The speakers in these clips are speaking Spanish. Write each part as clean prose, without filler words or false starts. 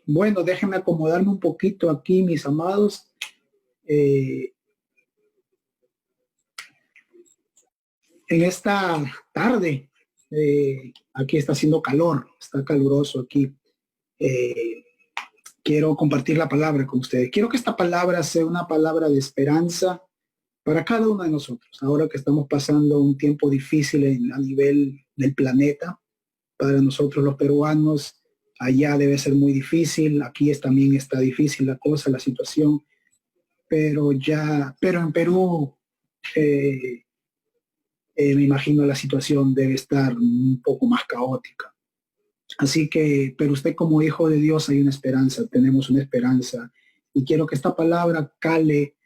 Bueno, déjenme acomodarme un poquito aquí, mis amados. Eh, en esta tarde, aquí está haciendo calor, está caluroso aquí. Eh, quiero compartir la palabra con ustedes. Quiero que esta palabra sea una palabra de esperanza para cada uno de nosotros. Ahora que estamos pasando un tiempo difícil a nivel del planeta, para nosotros los peruanos, allá debe ser muy difícil, aquí también está difícil la cosa, la situación, pero en Perú, eh, me imagino la situación debe estar un poco más caótica. Así que, pero usted como hijo de Dios hay una esperanza, tenemos una esperanza y quiero que esta palabra cale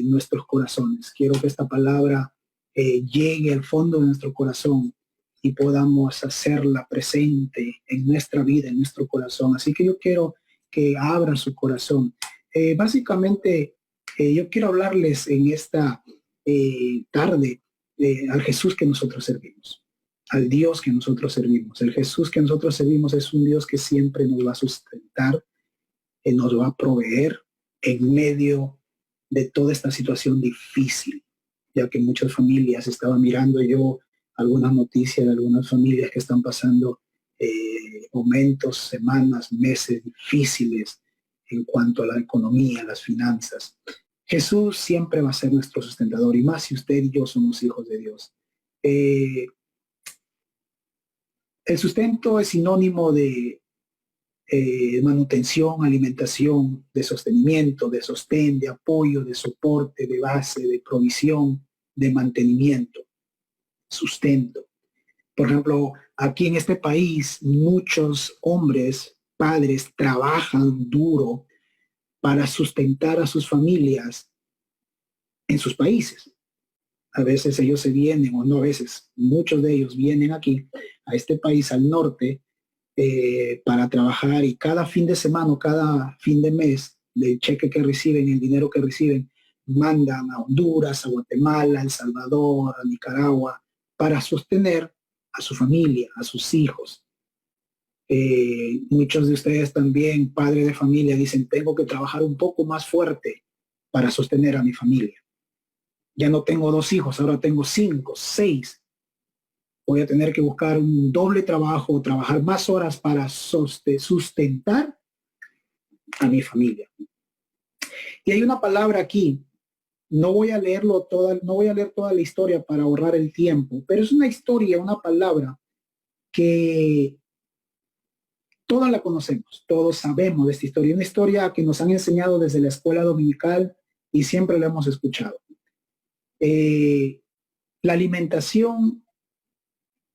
nuestros corazones. Quiero que esta palabra llegue al fondo de nuestro corazón y podamos hacerla presente en nuestra vida, en nuestro corazón. Así que yo quiero que abran su corazón. Básicamente, yo quiero hablarles en esta tarde al Jesús que nosotros servimos, al Dios que nosotros servimos. El Jesús que nosotros servimos es un Dios que siempre nos va a sustentar, nos va a proveer en medio de toda esta situación difícil, ya que muchas familias, estaba mirando yo algunas noticias de algunas familias que están pasando momentos, semanas, meses difíciles en cuanto a la economía, las finanzas. Jesús siempre va a ser nuestro sustentador y más si usted y yo somos hijos de Dios. Eh, el sustento es sinónimo de manutención, alimentación, de sostenimiento, de sostén, de apoyo, de soporte, de base, de provisión, de mantenimiento, sustento. Por ejemplo, aquí en este país muchos hombres, padres, trabajan duro para sustentar a sus familias en sus países. A veces ellos se vienen, o no a veces, muchos de ellos vienen aquí, a este país al norte, para trabajar y cada fin de semana o cada fin de mes del cheque que reciben, el dinero que reciben, mandan a Honduras, a Guatemala, a El Salvador, a Nicaragua, para sostener a su familia, a sus hijos. Muchos de ustedes también, padres de familia, dicen, tengo que trabajar un poco más fuerte para sostener a mi familia. Ya no tengo 2 hijos, ahora tengo 5, 6. Voy a tener que buscar un doble trabajo, trabajar más horas para sustentar a mi familia. Y hay una palabra aquí, no voy a leerlo toda, no voy a leer toda la historia para ahorrar el tiempo, pero es una historia, una palabra que todos la conocemos, todos sabemos de esta historia, una historia que nos han enseñado desde la escuela dominical y siempre la hemos escuchado. La alimentación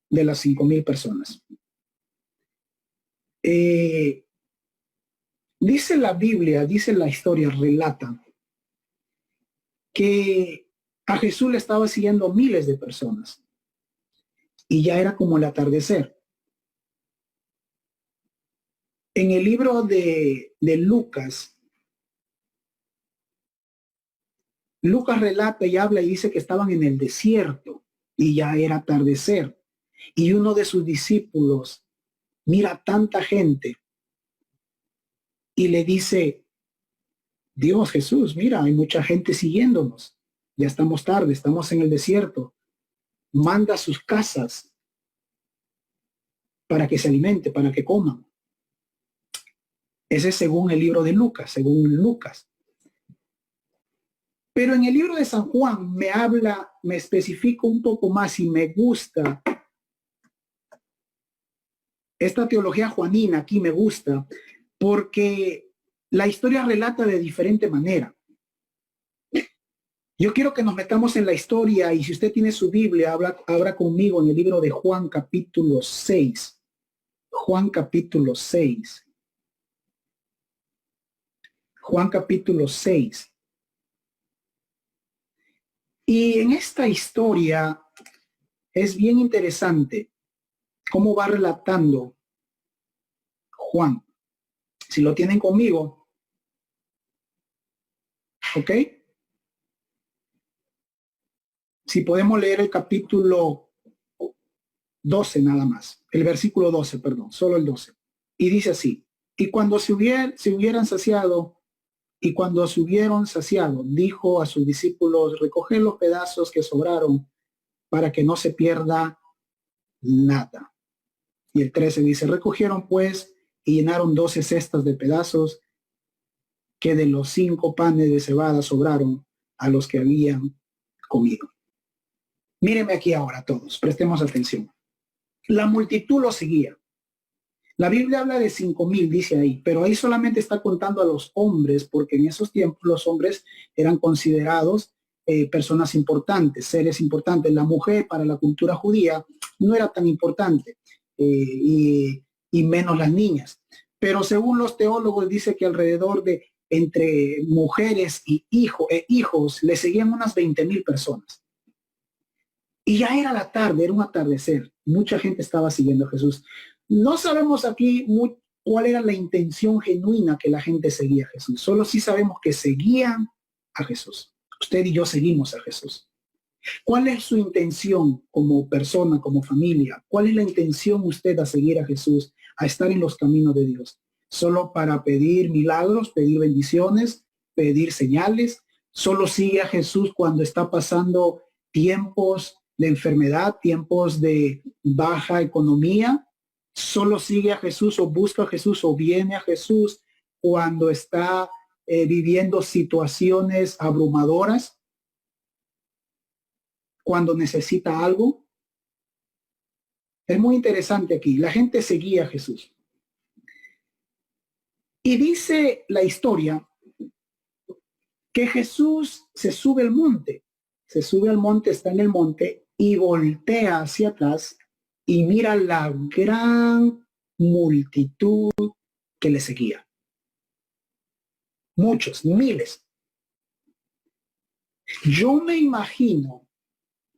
de las 5,000 personas. Dice la Biblia, dice la historia, relata que a Jesús le estaba siguiendo miles de personas y ya era como el atardecer. En el libro de Lucas, Lucas relata y habla y dice que estaban en el desierto y ya era atardecer. Y uno de sus discípulos mira tanta gente y le dice, Dios Jesús, mira, hay mucha gente siguiéndonos. Ya estamos tarde, estamos en el desierto. Manda a sus casas para que se alimente, para que coman. Ese es según el libro de Lucas, según Lucas. Pero en el libro de San Juan me habla, me especifica un poco más y me gusta. Esta teología juanina aquí me gusta porque la historia relata de diferente manera. Yo quiero que nos metamos en la historia y si usted tiene su Biblia, habla conmigo en el libro de Juan capítulo 6. Juan capítulo 6. Juan capítulo 6. Y en esta historia es bien interesante cómo va relatando Juan. Si lo tienen conmigo, ¿ok? Si podemos leer el capítulo 12 nada más, el versículo 12, perdón, solo el 12. Y dice así, y cuando se hubieran saciado, y cuando se hubieron saciado, dijo a sus discípulos, recoged los pedazos que sobraron para que no se pierda nada. Y el 13 dice, recogieron pues y llenaron 12 cestas de pedazos que de los 5 panes de cebada sobraron a los que habían comido. Mírenme aquí ahora todos, prestemos atención. La multitud lo seguía. La Biblia habla de 5,000, dice ahí, pero ahí solamente está contando a los hombres, porque en esos tiempos los hombres eran considerados personas importantes, seres importantes. La mujer para la cultura judía no era tan importante, y menos las niñas. Pero según los teólogos dice que alrededor de entre mujeres y hijos le seguían unas 20,000 personas. Y ya era la tarde, era un atardecer. Mucha gente estaba siguiendo a Jesús. No sabemos aquí cuál era la intención genuina que la gente seguía a Jesús. Solo sí sabemos que seguían a Jesús. Usted y yo seguimos a Jesús. ¿Cuál es su intención como persona, como familia? ¿Cuál es la intención usted a seguir a Jesús, a estar en los caminos de Dios? ¿Solo para pedir milagros, pedir bendiciones, pedir señales? ¿Solo sigue a Jesús cuando está pasando tiempos de enfermedad, tiempos de baja economía? ¿Solo sigue a Jesús o busca a Jesús o viene a Jesús cuando está viviendo situaciones abrumadoras? Cuando necesita algo. Es muy interesante aquí. La gente seguía a Jesús. Y dice la historia que Jesús se sube al monte. Se sube al monte, está en el monte y voltea hacia atrás y mira la gran multitud que le seguía. Muchos, miles. Yo me imagino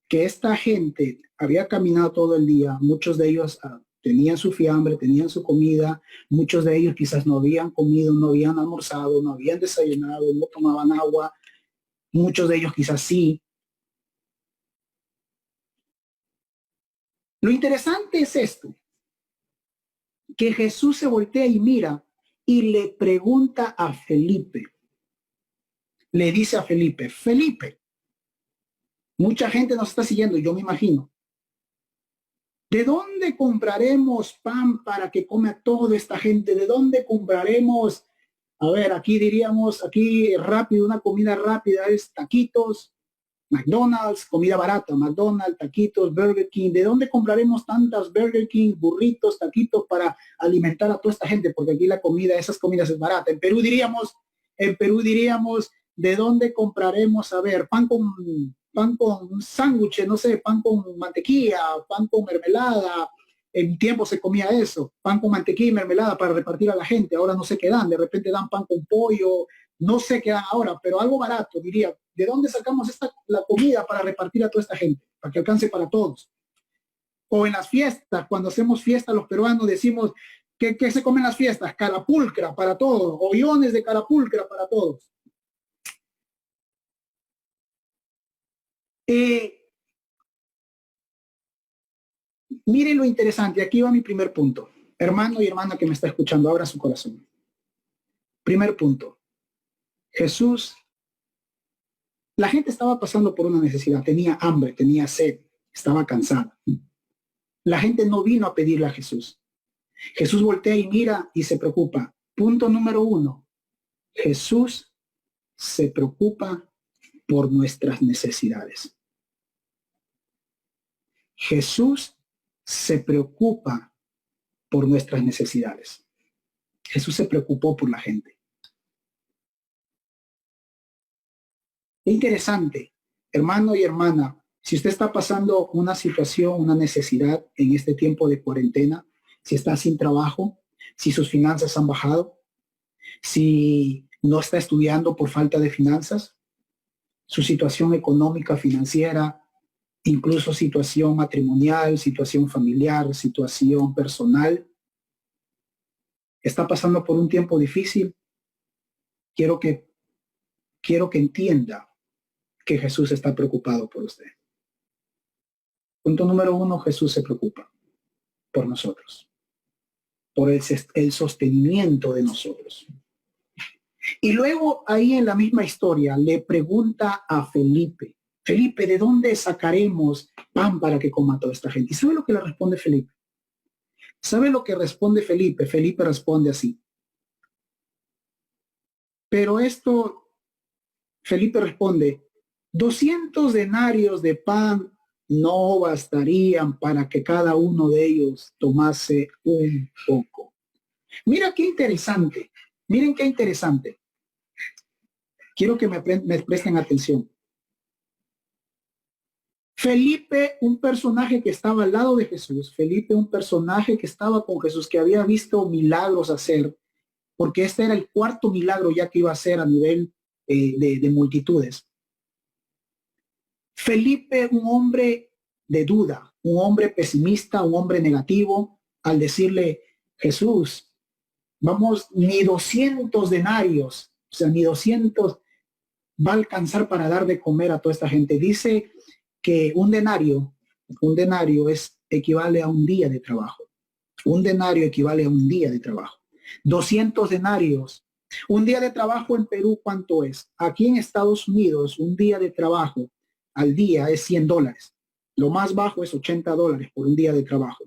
que esta gente había caminado todo el día, muchos de ellos tenían su fiambre, tenían su comida, muchos de ellos quizás no habían comido, no habían almorzado, no habían desayunado, no tomaban agua, muchos de ellos quizás sí. Lo interesante es esto, que Jesús se voltea y mira y le pregunta a Felipe, le dice a Felipe, Felipe, mucha gente nos está siguiendo, yo me imagino. ¿De dónde compraremos pan para que coma toda esta gente? ¿De dónde compraremos? A ver, aquí diríamos, aquí rápido, una comida rápida es taquitos, McDonald's, comida barata, McDonald's, taquitos, Burger King. ¿De dónde compraremos tantas Burger King, burritos, taquitos para alimentar a toda esta gente? Porque aquí la comida, esas comidas es barata. En Perú diríamos, ¿de dónde compraremos? A ver, pan con sándwich, no sé, pan con mantequilla, pan con mermelada. En mi tiempo se comía eso, pan con mantequilla y mermelada para repartir a la gente. Ahora no sé qué dan, de repente dan pan con pollo, no sé qué dan ahora, pero algo barato, diría. ¿De dónde sacamos la comida para repartir a toda esta gente? Para que alcance para todos. O en las fiestas, cuando hacemos fiestas los peruanos decimos, ¿qué se comen en las fiestas? Carapulcra para todos, ollones de carapulcra para todos. Miren lo interesante, aquí va mi primer punto. Hermano y hermana que me está escuchando, abra su corazón. Primer punto. Jesús, la gente estaba pasando por una necesidad, tenía hambre, tenía sed, estaba cansada. La gente no vino a pedirle a Jesús. Jesús voltea y mira y se preocupa. Punto número 1. Jesús se preocupa por nuestras necesidades. Jesús se preocupa por nuestras necesidades. Jesús se preocupó por la gente. Es interesante, hermano y hermana, si usted está pasando una situación, una necesidad en este tiempo de cuarentena, si está sin trabajo, si sus finanzas han bajado, si no está estudiando por falta de finanzas, su situación económica, financiera, incluso situación matrimonial, situación familiar, situación personal, está pasando por un tiempo difícil, quiero que entienda que Jesús está preocupado por usted. Punto número 1, Jesús se preocupa por nosotros. por el sostenimiento de nosotros. Y luego ahí en la misma historia le pregunta a Felipe, Felipe, ¿de dónde sacaremos pan para que coma toda esta gente? ¿Y sabe lo que le responde Felipe? ¿Sabe lo que responde Felipe? Felipe responde así. Pero esto, Felipe responde, 200 denarios de pan no bastarían para que cada uno de ellos tomase un poco. Mira qué interesante. Miren qué interesante. Quiero que me presten atención. Felipe, un personaje que estaba al lado de Jesús. Felipe, un personaje que estaba con Jesús, que había visto milagros hacer, porque este era el cuarto milagro ya que iba a hacer a nivel de multitudes. Felipe, un hombre de duda, un hombre pesimista, un hombre negativo, al decirle, Jesús, vamos, ni 200 denarios, o sea, ni 200 va a alcanzar para dar de comer a toda esta gente. Dice que un denario equivale a un día de trabajo. Un denario equivale a un día de trabajo. 200 denarios. Un día de trabajo en Perú, ¿cuánto es? Aquí en Estados Unidos, un día de trabajo al día es $100. Lo más bajo es $80 por un día de trabajo.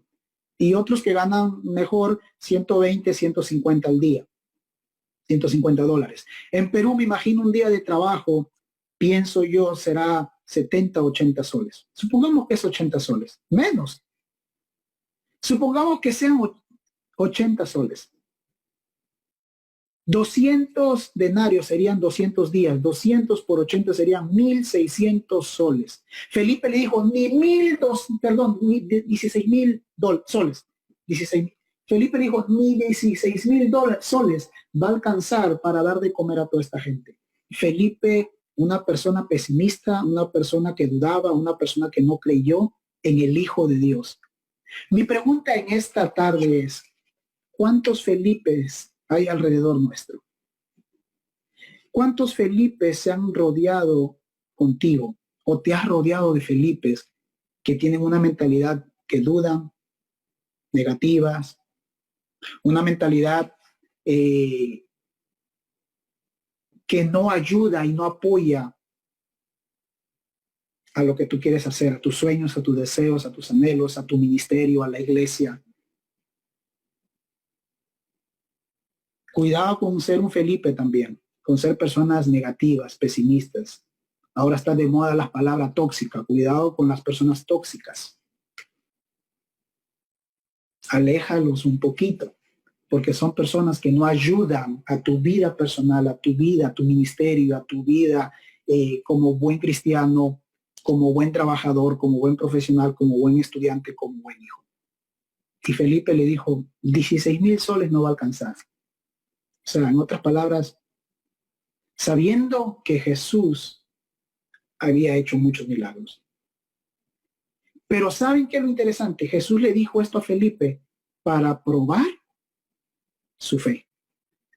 Y otros que ganan mejor, 120, 150 al día. $150. En Perú me imagino un día de trabajo, pienso yo, será 70, 80 soles. Supongamos que es 80 soles. Menos. Supongamos que sean 80 soles. 200 denarios serían 200 días. 200 por 80 serían 1.600 soles. Felipe le dijo, ni 16.000 soles. 16. Felipe dijo, ni 16.000 soles va a alcanzar para dar de comer a toda esta gente. Felipe, una persona pesimista, una persona que dudaba, una persona que no creyó en el Hijo de Dios. Mi pregunta en esta tarde es, ¿cuántos Felipes hay alrededor nuestro? ¿Cuántos Felipes se han rodeado contigo o te has rodeado de Felipes que tienen una mentalidad que dudan, negativas, una mentalidad que no ayuda y no apoya a lo que tú quieres hacer, a tus sueños, a tus deseos, a tus anhelos, a tu ministerio, a la iglesia? Cuidado con ser un Felipe también, con ser personas negativas, pesimistas. Ahora está de moda las palabras tóxicas. Cuidado con las personas tóxicas. Aléjalos un poquito, porque son personas que no ayudan a tu vida personal, a tu vida, a tu ministerio, a tu vida como buen cristiano, como buen trabajador, como buen profesional, como buen estudiante, como buen hijo. Y Felipe le dijo, 16.000 soles no va a alcanzar. O sea, en otras palabras, sabiendo que Jesús había hecho muchos milagros. Pero ¿saben qué es lo interesante? Jesús le dijo esto a Felipe para probar su fe.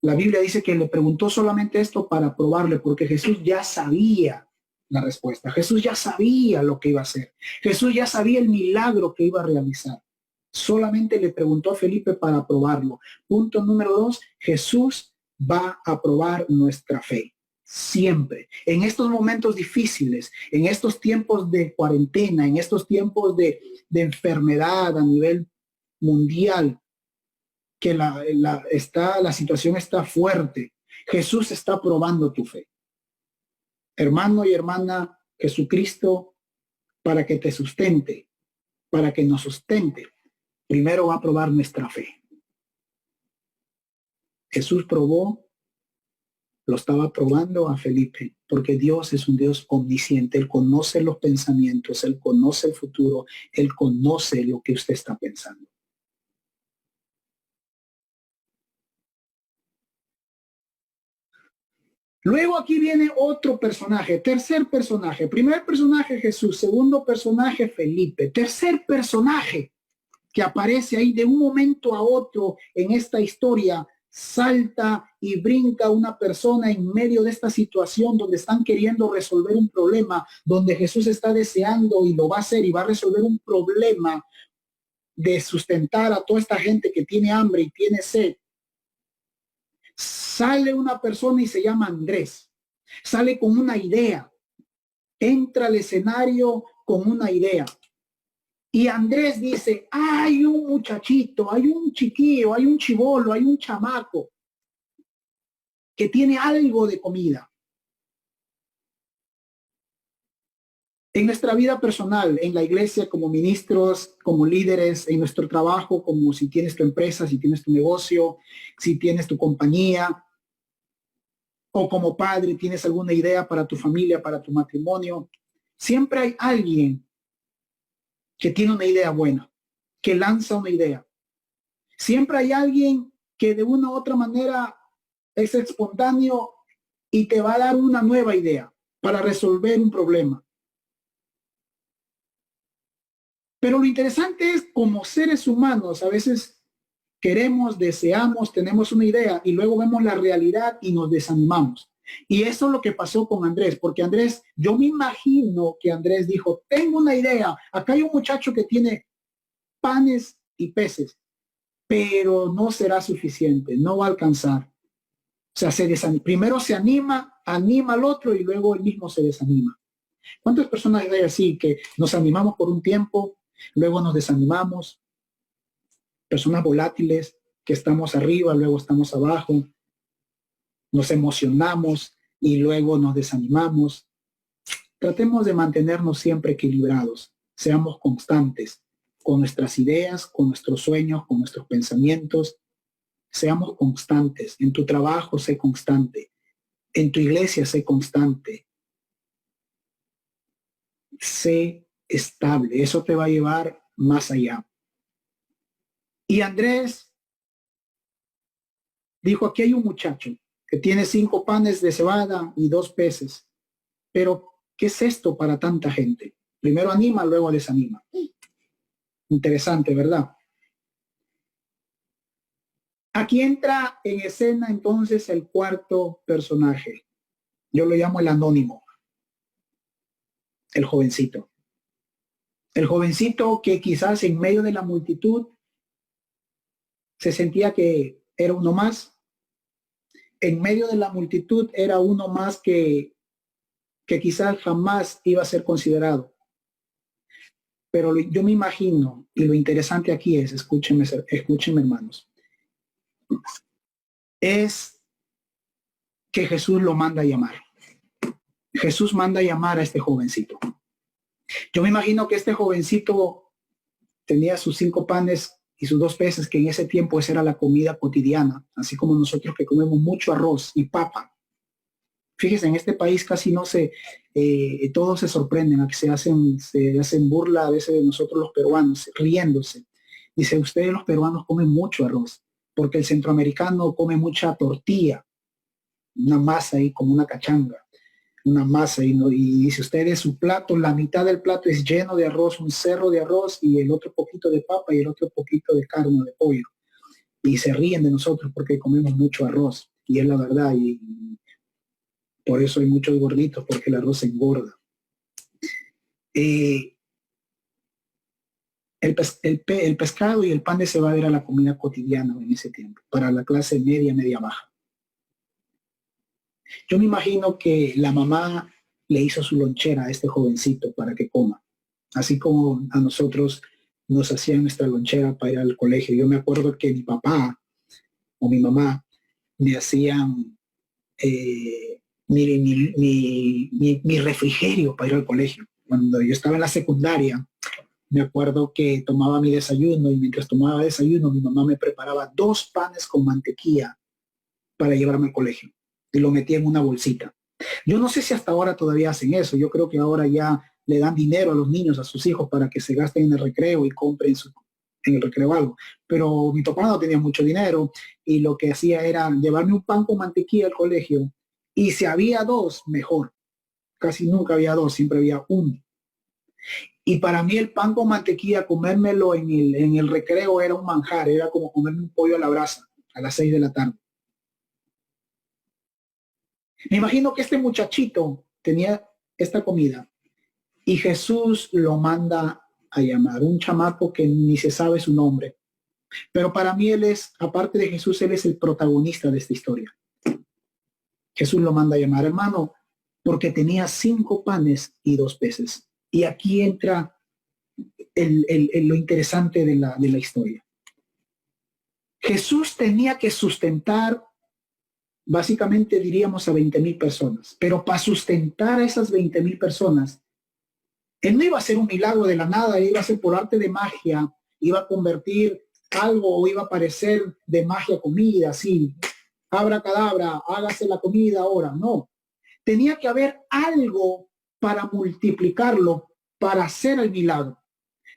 La Biblia dice que le preguntó solamente esto para probarle, porque Jesús ya sabía la respuesta. Jesús ya sabía lo que iba a hacer. Jesús ya sabía el milagro que iba a realizar. Solamente le preguntó a Felipe para probarlo. Punto número 2, Jesús va a probar nuestra fe. Siempre. En estos momentos difíciles, en estos tiempos de cuarentena, en estos tiempos de enfermedad a nivel mundial, que la situación está fuerte, Jesús está probando tu fe. Hermano y hermana, Jesucristo, para que te sustente, para que nos sustente, primero va a probar nuestra fe. Jesús lo estaba probando a Felipe, porque Dios es un Dios omnisciente. Él conoce los pensamientos, Él conoce el futuro, Él conoce lo que usted está pensando. Luego aquí viene otro personaje, tercer personaje. Primer personaje Jesús, segundo personaje Felipe, tercer personaje que aparece ahí de un momento a otro en esta historia. Salta y brinca una persona en medio de esta situación donde están queriendo resolver un problema, donde Jesús está deseando y lo va a hacer y va a resolver un problema de sustentar a toda esta gente que tiene hambre y tiene sed, sale una persona y se llama Andrés. Sale con una idea. Entra al escenario con una idea. Y Andrés dice, hay un muchachito, hay un chiquillo, hay un chibolo, hay un chamaco que tiene algo de comida. En nuestra vida personal, en la iglesia, como ministros, como líderes, en nuestro trabajo, como si tienes tu empresa, si tienes tu negocio, si tienes tu compañía, o como padre tienes alguna idea para tu familia, para tu matrimonio, siempre hay alguien que tiene una idea buena, que lanza una idea. Siempre hay alguien que de una u otra manera es espontáneo y te va a dar una nueva idea para resolver un problema. Pero lo interesante es, como seres humanos, a veces queremos, deseamos, tenemos una idea y luego vemos la realidad y nos desanimamos. Y eso es lo que pasó con Andrés, porque Andrés, yo me imagino que Andrés dijo, tengo una idea, acá hay un muchacho que tiene panes y peces, pero no será suficiente, no va a alcanzar. O sea, primero se anima al otro y luego él mismo se desanima. ¿Cuántas personas hay así que nos animamos por un tiempo, luego nos desanimamos? Personas volátiles que estamos arriba, luego estamos abajo, nos emocionamos y luego nos desanimamos. Tratemos de mantenernos siempre equilibrados, seamos constantes con nuestras ideas, con nuestros sueños, con nuestros pensamientos. Seamos constantes. En tu trabajo, sé constante. En tu iglesia, sé constante. Sé estable. Eso te va a llevar más allá. Y Andrés dijo, aquí hay un muchacho que tiene 5 panes de cebada y 2 peces. Pero, ¿qué es esto para tanta gente? Primero anima, luego desanima. Interesante, ¿verdad? Aquí entra en escena entonces el cuarto personaje. Yo lo llamo el anónimo. El jovencito. El jovencito que quizás en medio de la multitud se sentía que era uno más. En medio de la multitud era uno más que quizás jamás iba a ser considerado. Pero yo me imagino, y lo interesante aquí es, escúchenme hermanos, es que Jesús lo manda a llamar. Jesús manda a llamar a este jovencito. Yo me imagino que este jovencito tenía sus 5 panes y sus 2 peces, que en ese tiempo esa era la comida cotidiana, así como nosotros que comemos mucho arroz y papa. Fíjense, en este país casi no todos se sorprenden, a que se hacen burla a veces de nosotros los peruanos, riéndose. Dice, ustedes los peruanos comen mucho arroz, porque el centroamericano come mucha tortilla, una masa ahí como una cachanga, una masa, y dice ustedes, su plato, la mitad del plato es lleno de arroz, un cerro de arroz y el otro poquito de papa y el otro poquito de carne, de pollo. Y se ríen de nosotros porque comemos mucho arroz, y es la verdad, y por eso hay muchos gorditos, porque el arroz engorda. El pescado y el pan de cebada era la comida cotidiana en ese tiempo, para la clase media, media baja. Yo me imagino que la mamá le hizo su lonchera a este jovencito para que coma, así como a nosotros nos hacían nuestra lonchera para ir al colegio. Yo me acuerdo que mi papá o mi mamá me hacían mi refrigerio para ir al colegio. Cuando yo estaba en la secundaria, me acuerdo que tomaba mi desayuno y mientras tomaba desayuno, mi mamá me preparaba 2 panes con mantequilla para llevarme al colegio y lo metía en una bolsita. Yo no sé si hasta ahora todavía hacen eso. Yo creo que ahora ya le dan dinero a los niños, a sus hijos, para que se gasten en el recreo y compren en el recreo algo. Pero mi papá no tenía mucho dinero y lo que hacía era llevarme un pan con mantequilla al colegio, y si había 2, mejor. Casi nunca había 2, siempre había 1. Y para mí el pan con mantequilla, comérmelo en el recreo era un manjar, era como comerme un pollo a la brasa a las 6 de la tarde. Me imagino que este muchachito tenía esta comida y Jesús lo manda a llamar, un chamaco que ni se sabe su nombre. Pero para mí él es, aparte de Jesús, él es el protagonista de esta historia. Jesús lo manda a llamar, hermano, porque tenía 5 panes y 2 peces. Y aquí entra lo interesante de la historia. Jesús tenía que sustentar, básicamente diríamos, a 20,000 personas. Pero para sustentar a esas 20,000 personas, él no iba a hacer un milagro de la nada, iba a ser por arte de magia, iba a convertir algo o iba a aparecer de magia comida, así, abracadabra, hágase la comida ahora. No, tenía que haber algo para multiplicarlo, para hacer el milagro.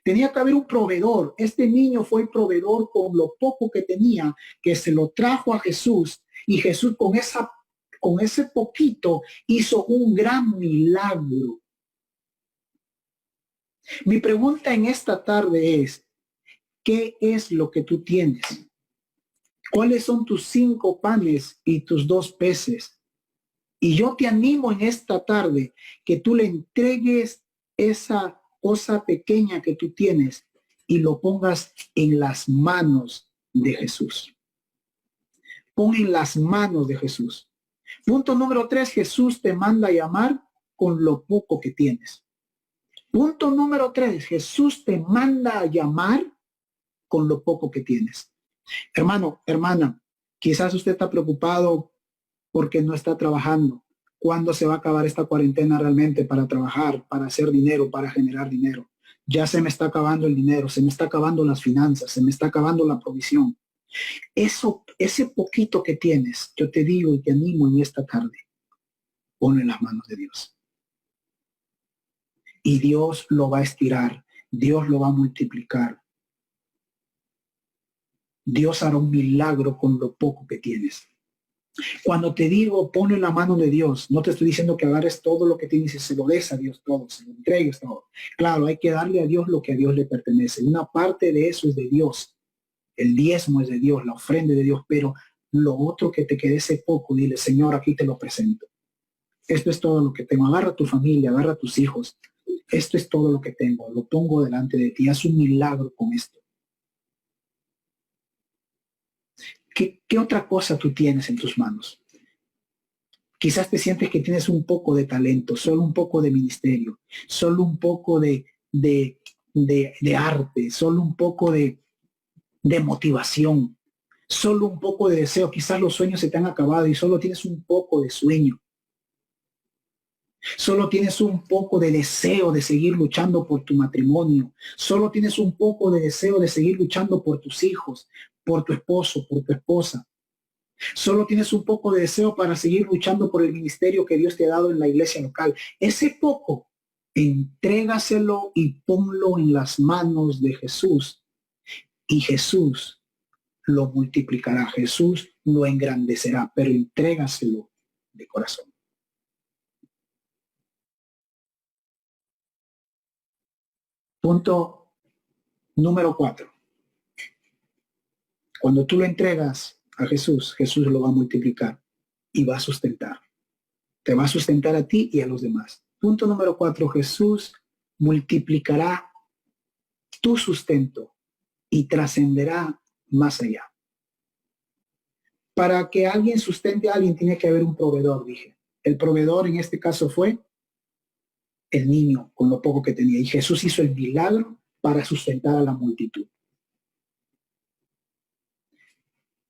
Tenía que haber un proveedor. Este niño fue el proveedor con lo poco que tenía, que se lo trajo a Jesús, y Jesús con ese poquito hizo un gran milagro. Mi pregunta en esta tarde es, ¿qué es lo que tú tienes? ¿Cuáles son tus 5 panes y tus 2 peces? Y yo te animo en esta tarde que tú le entregues esa cosa pequeña que tú tienes y lo pongas en las manos de Jesús. Pon en las manos de Jesús. Punto número 3, Jesús te manda a llamar con lo poco que tienes. Punto número 3, Jesús te manda a llamar con lo poco que tienes. Hermano, hermana, quizás usted está preocupado porque no está trabajando. ¿Cuándo se va a acabar esta cuarentena realmente para trabajar, para hacer dinero, para generar dinero? Ya se me está acabando el dinero, se me está acabando las finanzas, se me está acabando la provisión. Ese poquito que tienes, yo te digo y te animo en esta tarde, ponlo en las manos de Dios. Y Dios lo va a estirar, Dios lo va a multiplicar. Dios hará un milagro con lo poco que tienes. Cuando te digo ponlo en la mano de Dios, no te estoy diciendo que agarres todo lo que tienes y se lo des a Dios todo, se lo entregues todo. Claro, hay que darle a Dios lo que a Dios le pertenece. Una parte de eso es de Dios. El diezmo es de Dios, la ofrenda es de Dios, pero lo otro que te quede ese poco, dile, Señor, aquí te lo presento. Esto es todo lo que tengo. Agarra a tu familia, agarra a tus hijos. Esto es todo lo que tengo. Lo pongo delante de ti. Haz un milagro con esto. ¿Qué otra cosa tú tienes en tus manos? Quizás te sientes que tienes un poco de talento, solo un poco de ministerio, solo un poco de arte, solo un poco de motivación, solo un poco de deseo. Quizás los sueños se te han acabado y solo tienes un poco de sueño. Solo tienes un poco de deseo de seguir luchando por tu matrimonio. Solo tienes un poco de deseo de seguir luchando por tus hijos, por tu esposo, por tu esposa. Solo tienes un poco de deseo para seguir luchando por el ministerio que Dios te ha dado en la iglesia local. Ese poco, entrégaselo y ponlo en las manos de Jesús. Y Jesús lo multiplicará. Jesús lo engrandecerá, pero entrégaselo de corazón. Punto número 4. Cuando tú lo entregas a Jesús, Jesús lo va a multiplicar y va a sustentar. Te va a sustentar a ti y a los demás. Punto número 4. Jesús multiplicará tu sustento y trascenderá más allá. Para que alguien sustente a alguien tiene que haber un proveedor, dije. El proveedor en este caso fue el niño con lo poco que tenía. Y Jesús hizo el milagro para sustentar a la multitud.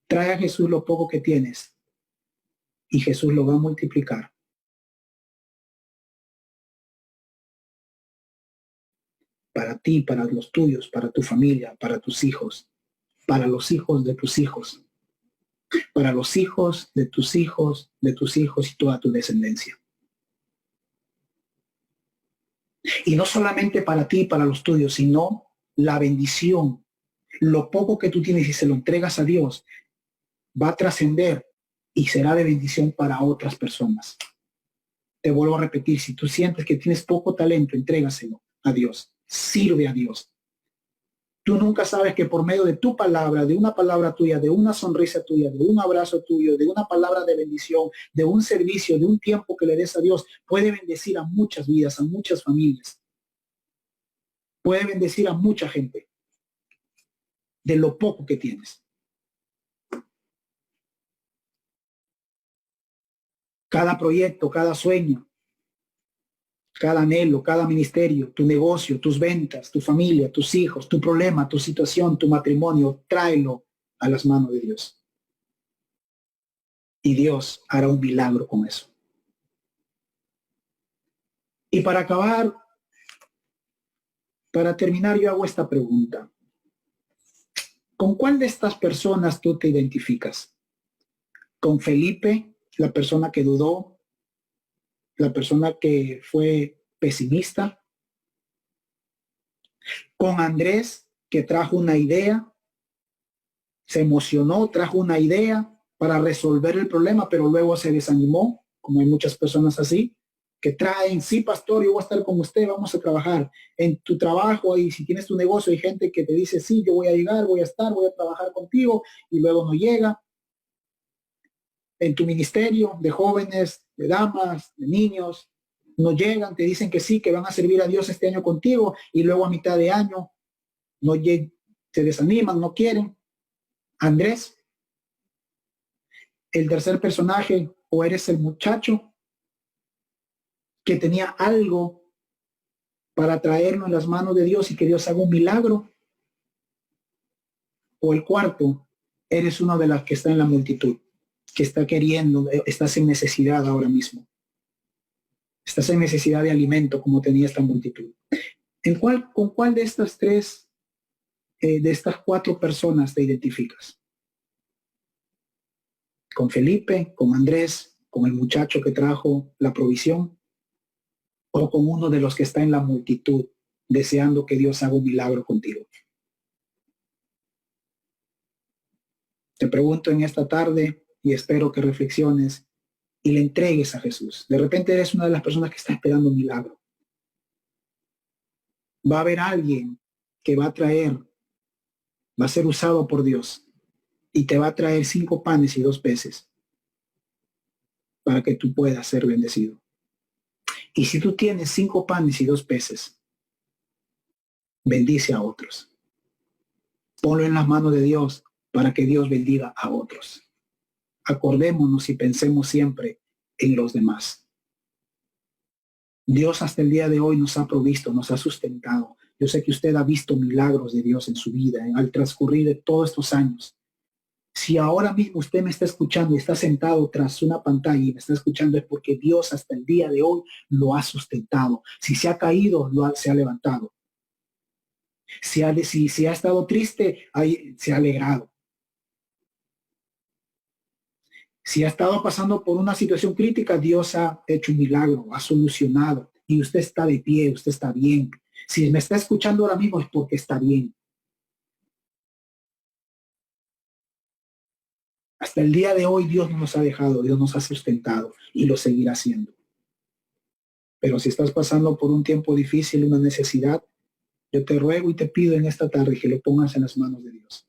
Trae a Jesús lo poco que tienes y Jesús lo va a multiplicar. Para ti, para los tuyos, para tu familia, para tus hijos, para los hijos de tus hijos, para los hijos de tus hijos, de tus hijos y toda tu descendencia. Y no solamente para ti y para los tuyos, sino la bendición, lo poco que tú tienes y se lo entregas a Dios, va a trascender y será de bendición para otras personas. Te vuelvo a repetir, si tú sientes que tienes poco talento, entrégaselo a Dios, sirve a Dios. Tú nunca sabes que por medio de tu palabra, de una palabra tuya, de una sonrisa tuya, de un abrazo tuyo, de una palabra de bendición, de un servicio, de un tiempo que le des a Dios, puede bendecir a muchas vidas, a muchas familias. puede bendecir a mucha gente de lo poco que tienes. Cada proyecto, cada sueño, cada anhelo, cada ministerio, tu negocio, tus ventas, tu familia, tus hijos, tu problema, tu situación, tu matrimonio, tráelo a las manos de Dios. Y Dios hará un milagro con eso. Y para acabar, para terminar, yo hago esta pregunta. ¿Con cuál de estas personas tú te identificas? ¿Con Felipe, la persona que dudó, la persona que fue pesimista? ¿Con Andrés, que trajo una idea, se emocionó, trajo una idea para resolver el problema, pero luego se desanimó, como hay muchas personas así, que traen, sí, pastor, yo voy a estar con usted, vamos a trabajar en tu trabajo, y si tienes tu negocio, hay gente que te dice, sí, yo voy a llegar, voy a estar, voy a trabajar contigo, y luego no llega. En tu ministerio de jóvenes, de damas, de niños, no llegan, te dicen que sí, que van a servir a Dios este año contigo, y luego a mitad de año no llegan, se desaniman, no quieren. Andrés, el tercer personaje, o eres el muchacho que tenía algo para traerlo en las manos de Dios y que Dios haga un milagro, o el cuarto, eres uno de las que está en la multitud, que está queriendo, estás en necesidad ahora mismo, estás en necesidad de alimento como tenía esta multitud. ¿Con cuál de estas tres, de estas cuatro personas te identificas? ¿Con Felipe, con Andrés, con el muchacho que trajo la provisión, o con uno de los que está en la multitud deseando que Dios haga un milagro contigo? Te pregunto en esta tarde y espero que reflexiones y le entregues a Jesús. De repente eres una de las personas que está esperando un milagro. Va a haber alguien que va a traer, va a ser usado por Dios y te va a traer 5 panes y 2 peces para que tú puedas ser bendecido. Y si tú tienes 5 panes y 2 peces, bendice a otros. Ponlo en las manos de Dios para que Dios bendiga a otros. Acordémonos y pensemos siempre en los demás. Dios hasta el día de hoy nos ha provisto, nos ha sustentado. Yo sé que usted ha visto milagros de Dios en su vida, al transcurrir de todos estos años. Si ahora mismo usted me está escuchando y está sentado tras una pantalla y me está escuchando, es porque Dios hasta el día de hoy lo ha sustentado. Si se ha caído, se ha levantado. Si ha estado triste, se ha alegrado. Si ha estado pasando por una situación crítica, Dios ha hecho un milagro, ha solucionado, y usted está de pie, usted está bien. Si me está escuchando ahora mismo es porque está bien. Hasta el día de hoy Dios no nos ha dejado, Dios nos ha sustentado y lo seguirá haciendo. Pero si estás pasando por un tiempo difícil, una necesidad, yo te ruego y te pido en esta tarde que lo pongas en las manos de Dios.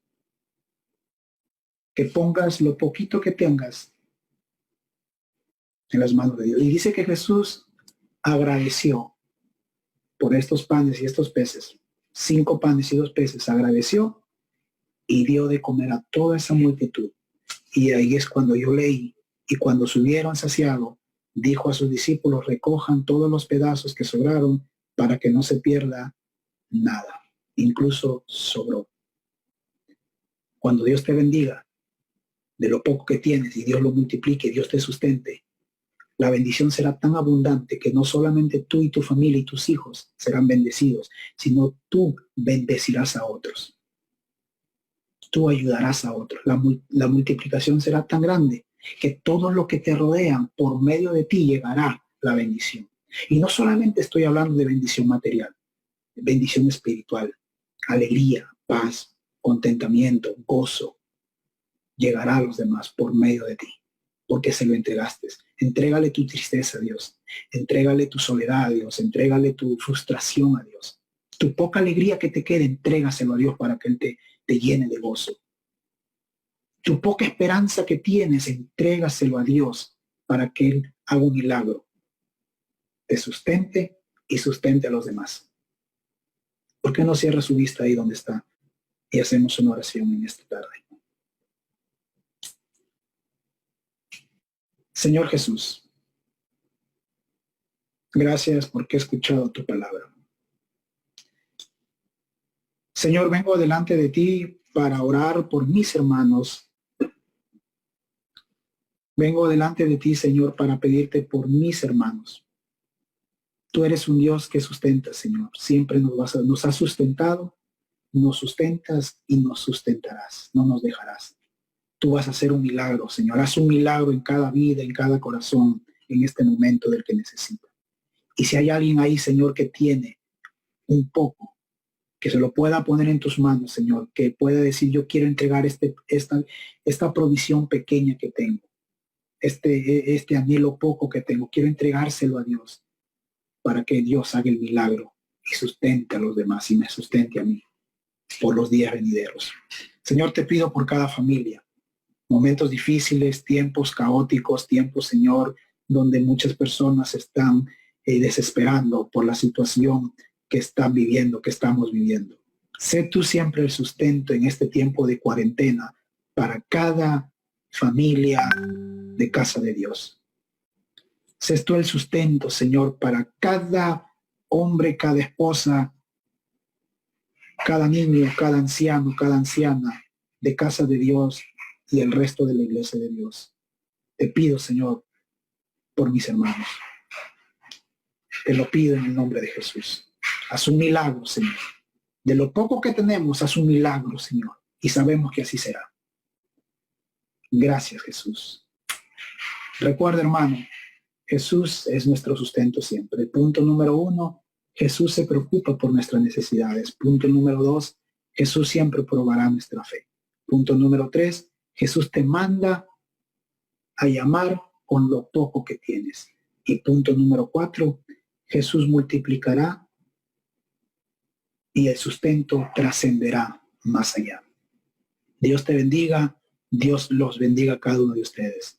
Que pongas lo poquito que tengas en las manos de Dios. Y dice que Jesús agradeció por estos panes y estos peces. 5 panes y 2 peces. Agradeció y dio de comer a toda esa multitud. Y ahí es cuando yo leí, y cuando se hubieron saciado, dijo a sus discípulos, recojan todos los pedazos que sobraron para que no se pierda nada. Incluso sobró. Cuando Dios te bendiga de lo poco que tienes y Dios lo multiplique, Dios te sustente, la bendición será tan abundante que no solamente tú y tu familia y tus hijos serán bendecidos, sino tú bendecirás a otros. Tú ayudarás a otros. La multiplicación será tan grande que todo lo que te rodean por medio de ti llegará la bendición. Y no solamente estoy hablando de bendición material, bendición espiritual, alegría, paz, contentamiento, gozo, llegará a los demás por medio de ti, porque se lo entregaste. Entrégale tu tristeza a Dios, entrégale tu soledad a Dios, entrégale tu frustración a Dios. Tu poca alegría que te quede, entrégaselo a Dios para que Él te llene de gozo. Tu poca esperanza que tienes, entrégaselo a Dios para que Él haga un milagro, te sustente y sustente a los demás. ¿Por qué no cierra su vista ahí donde está y hacemos una oración en esta tarde? Señor Jesús, gracias porque he escuchado tu palabra. Señor, vengo delante de ti para orar por mis hermanos. Vengo delante de ti, Señor, para pedirte por mis hermanos. Tú eres un Dios que sustenta, Señor. Siempre nos has sustentado, nos sustentas y nos sustentarás. No nos dejarás. Tú vas a hacer un milagro, Señor. Haz un milagro en cada vida, en cada corazón, en este momento del que necesita. Y si hay alguien ahí, Señor, que tiene un poco, que se lo pueda poner en tus manos, Señor, que pueda decir, yo quiero entregar esta provisión pequeña que tengo, este anhelo poco que tengo, quiero entregárselo a Dios para que Dios haga el milagro y sustente a los demás y me sustente a mí por los días venideros. Señor, te pido por cada familia, momentos difíciles, tiempos caóticos, tiempos, Señor, donde muchas personas están desesperando por la situación que están viviendo, que estamos viviendo. Sé tú siempre el sustento en este tiempo de cuarentena para cada familia de casa de Dios. Sé tú el sustento, Señor, para cada hombre, cada esposa, cada niño, cada anciano, cada anciana de casa de Dios y el resto de la iglesia de Dios. Te pido, Señor, por mis hermanos. Te lo pido en el nombre de Jesús. Haz un milagro, Señor. De lo poco que tenemos, haz un milagro, Señor. Y sabemos que así será. Gracias, Jesús. Recuerda, hermano, Jesús es nuestro sustento siempre. Punto número 1, Jesús se preocupa por nuestras necesidades. Punto número 2, Jesús siempre probará nuestra fe. Punto número 3, Jesús te manda a llamar con lo poco que tienes. Y punto número 4, Jesús multiplicará y el sustento trascenderá más allá. Dios te bendiga, Dios los bendiga a cada uno de ustedes.